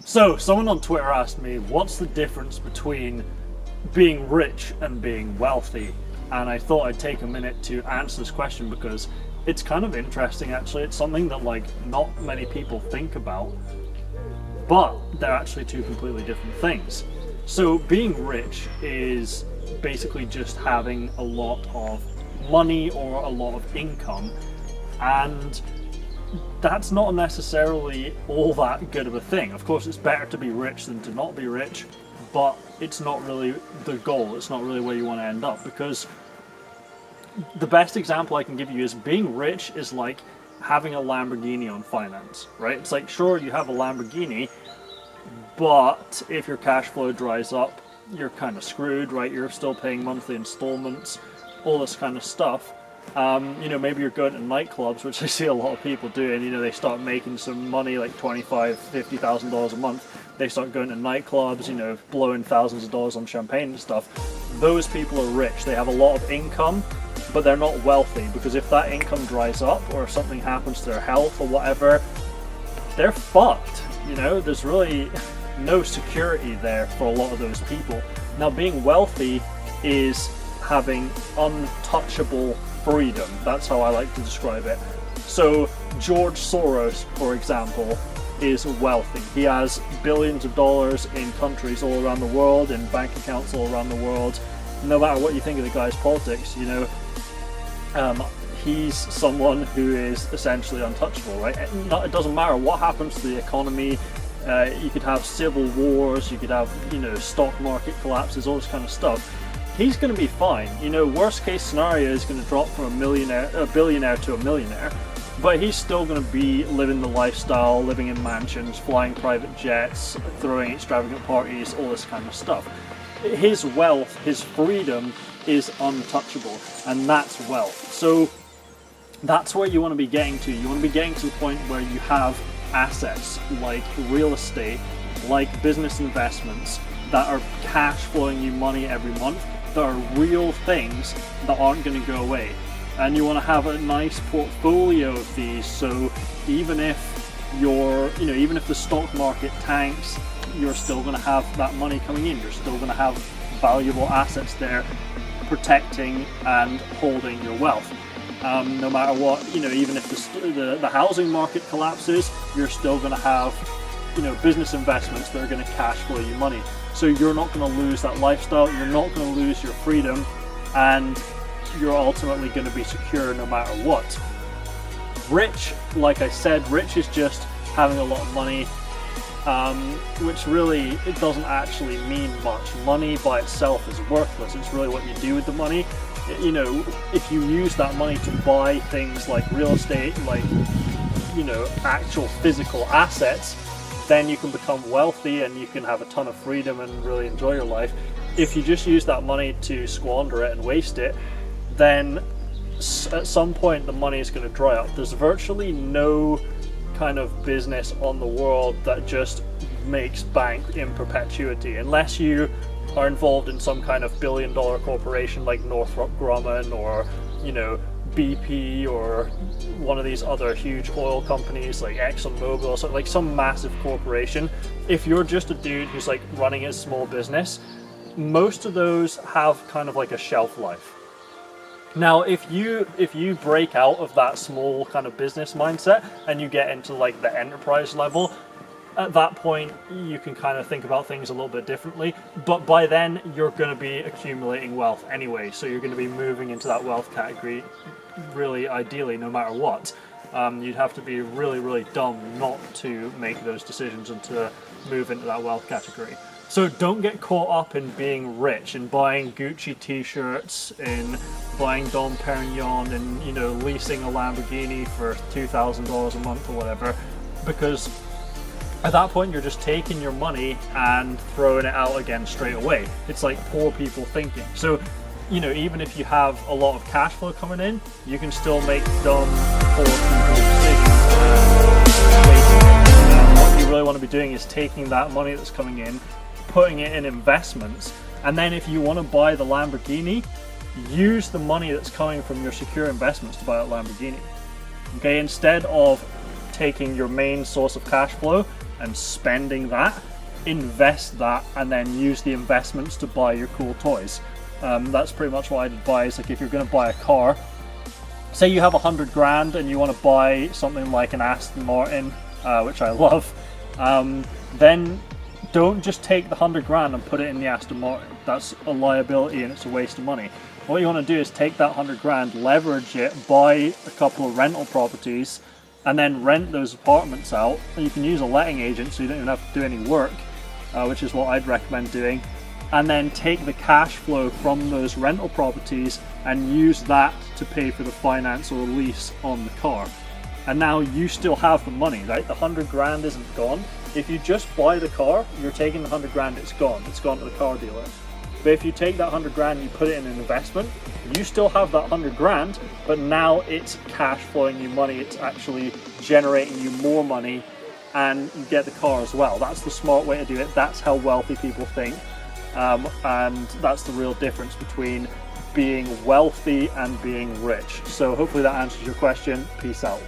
So, someone on Twitter asked me, what's the difference between being rich and being wealthy? And I thought I'd take a minute to answer this question because it's kind of interesting actually. It's something that like not many people think about, but they're actually two completely different things. So being rich is basically just having a lot of money or a lot of income, and that's not necessarily all that good of a thing. Of course, it's better to be rich than to not be rich, but it's not really the goal. It's not really where you want to end up, because the best example I can give you is being rich is like having a Lamborghini on finance, right? It's like, sure, you have a Lamborghini, but if your cash flow dries up, you're kind of screwed, right? You're still paying monthly installments, all this kind of stuff. Maybe you're going to nightclubs, which I see a lot of people doing. They start making some money, like $25,000-$50,000 a month. They start going to nightclubs, blowing thousands of dollars on champagne and stuff. Those people are rich. They have a lot of income, but they're not wealthy, because if that income dries up or if something happens to their health or whatever, they're fucked. There's really no security there for a lot of those people. Now, being wealthy is having untouchable freedom. That's how I like to describe it. So George Soros, for example, is wealthy. He has billions of dollars in countries all around the world, in bank accounts all around the world. No matter what you think of the guy's politics, he's someone who is essentially untouchable, right? It doesn't matter what happens to the economy. You could have civil wars, you could have, stock market collapses, all this kind of stuff. He's going to be fine. Worst case scenario is going to drop from a billionaire to a millionaire, but he's still going to be living the lifestyle, living in mansions, flying private jets, throwing extravagant parties, all this kind of stuff. His wealth, his freedom is untouchable, and that's wealth. So that's where you want to be getting to. You want to be getting to the point where you have assets like real estate, like business investments that are cash flowing you money every month, that are real things that aren't going to go away. And you want to have a nice portfolio of these, so even if even if the stock market tanks, you're still going to have that money coming in. You're still going to have valuable assets there protecting and holding your wealth. No matter what, even if the housing market collapses, you're still going to have business investments that are going to cash flow you money. So you're not going to lose that lifestyle, you're not going to lose your freedom, and you're ultimately going to be secure no matter what. Rich, like I said, rich is just having a lot of money, which really, it doesn't actually mean much. Money by itself is worthless. It's really what you do with the money. If you use that money to buy things like real estate, like, actual physical assets, then you can become wealthy and you can have a ton of freedom and really enjoy your life. If you just use that money to squander it and waste it, then at some point the money is going to dry up. There's virtually no kind of business on the world that just makes bank in perpetuity, unless you are involved in some kind of billion-dollar corporation like Northrop Grumman or BP or one of these other huge oil companies like ExxonMobil or something, like some massive corporation. If you're just a dude who's like running a small business, most of those have kind of like a shelf life. Now, if you break out of that small kind of business mindset and you get into like the enterprise level, at that point you can kind of think about things a little bit differently, but by then you're going to be accumulating wealth anyway, so you're going to be moving into that wealth category really ideally no matter what. You'd have to be really, really dumb not to make those decisions and to move into that wealth category. So don't get caught up in being rich, in buying Gucci t-shirts, in buying Dom Perignon, and leasing a Lamborghini for $2,000 a month or whatever, because at that point you're just taking your money and throwing it out again straight away. It's like poor people thinking. So even if you have a lot of cash flow coming in, you can still make dumb, poor people decisions and wasting it. What you really want to be doing is taking that money that's coming in, putting it in investments, and then if you want to buy the Lamborghini, use the money that's coming from your secure investments to buy that Lamborghini. Okay, instead of taking your main source of cash flow and spending that, invest that, and then use the investments to buy your cool toys. That's pretty much what I'd advise. Like, if you're going to buy a car, say you have 100 grand and you want to buy something like an Aston Martin, which I love, then don't just take the 100 grand and put it in the Aston Martin. That's a liability and it's a waste of money. What you want to do is take that 100 grand, leverage it, buy a couple of rental properties, and then rent those apartments out. And you can use a letting agent, so you don't even have to do any work, which is what I'd recommend doing. And then take the cash flow from those rental properties and use that to pay for the finance or lease on the car. And now you still have the money, right? The 100 grand isn't gone. If you just buy the car, you're taking the 100 grand, it's gone. It's gone to the car dealer. But if you take that 100 grand and you put it in an investment, you still have that 100 grand, but now it's cash flowing you money. It's actually generating you more money, and you get the car as well. That's the smart way to do it. That's how wealthy people think. And that's the real difference between being wealthy and being rich. So hopefully that answers your question. Peace out.